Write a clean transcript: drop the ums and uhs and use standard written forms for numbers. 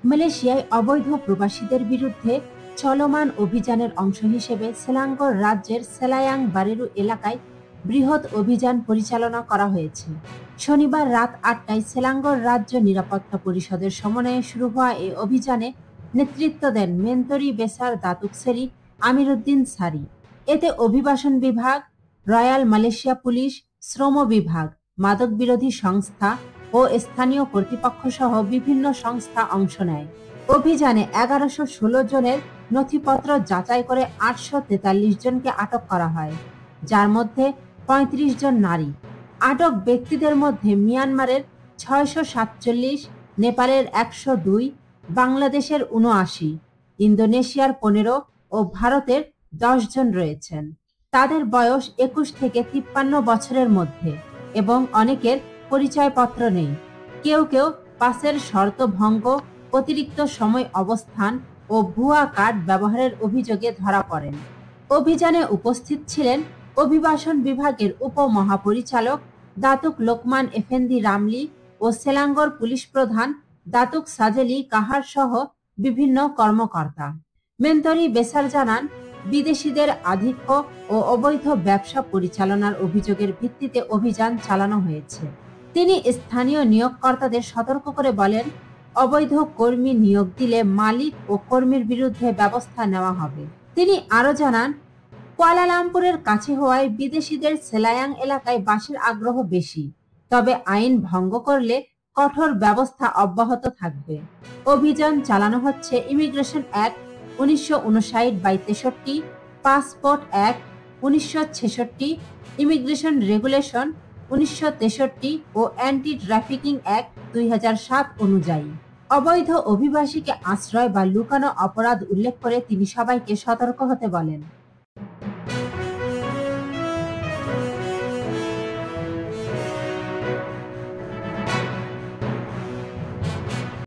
মালয়েশিয়ায় অবৈধ প্রবাসীদের বিরুদ্ধে চলমান অভিযানের অংশ হিসেবে সেলাঙ্গর রাজ্যের সেলায়াং বারেরু এলাকায় বৃহৎ অভিযান পরিচালনা করা হয়েছে। শনিবার রাত ৮টায় সেলাঙ্গর রাজ্য নিরাপত্তা পরিষদের সমন্বয়ে শুরু হওয়া এই অভিযানে নেতৃত্ব দেন মেন্তরি বেসার দাতুক সেরি আমিরুদ্দিন সারি। এতে অভিবাসন বিভাগ, রয়্যাল মালয়েশিয়া পুলিশ, শ্রম বিভাগ, মাদক বিরোধী সংস্থা ও স্থানীয় কর্তৃপক্ষ সহ বিভিন্ন সংস্থা অংশ নেয়। অভিযানে ১১১৬ জনের নথিপত্র যাচাই করে ৮৪৩ জনকে আটক করা হয়, যার মধ্যে ৩৫ জন নারী। আটক ব্যক্তিদের মধ্যে মিয়ানমারের ৬৪৭, নেপালের ১০২, বাংলাদেশের ৭৯, ইন্দোনেশিয়ার ১৫ ও ভারতের ১০ জন রয়েছেন। তাদের বয়স ২১ থেকে ৫৩ বছরের মধ্যে এবং অনেকের পরিচয়পত্র নেই। কেউ কেউ পাসের শর্ত ভঙ্গ, অতিরিক্ত সময় অবস্থান ও ভুয়া কার্ড ব্যবহারের অভিযোগে ধরা পড়েন। অভিযানে উপস্থিত ছিলেন অভিবাসন বিভাগের উপমহাপরিচালক দাতুক লোকমান এফেন্দি রামলি ও সেলাঙ্গর পুলিশ প্রধান দাতুক সাজেলি কাহার সহ বিভিন্ন কর্মকর্তা। মেন্তরি বেসার জানান, বিদেশিদের আধিক্য ও অবৈধ ব্যবসা পরিচালনার অভিযোগের ভিত্তিতে অভিযান চালানো হয়েছে। তিনি স্থানীয় নিয়োগকর্তাদের সতর্ক করে বলেন, অবৈধ কর্মী নিয়োগ দিলে মালিক ও কর্মীর বিরুদ্ধে ব্যবস্থা নেওয়া হবে। তিনি আরও জানান, কুয়ালালামপুরের কাছে হওয়ায় বিদেশিদের সেলায়াং এলাকায় বাসের আগ্রহ বেশি, তবে আইন ভঙ্গ করলে কঠোর ব্যবস্থা অব্যাহত থাকবে। অভিযান চালানো হচ্ছে immigration act ১৯৫৯/৬৩, passport act ১৯৬৬, immigration regulation ১৯৬৩ ও অ্যান্টি ট্রাফিকিং অ্যাক্ট ২০০৭ অনুযায়ী। অবৈধ অভিবাসীকে আশ্রয় বা লুকানো অপরাধ উল্লেখ করে তিনি সবাইকে সতর্ক হতে বলেন।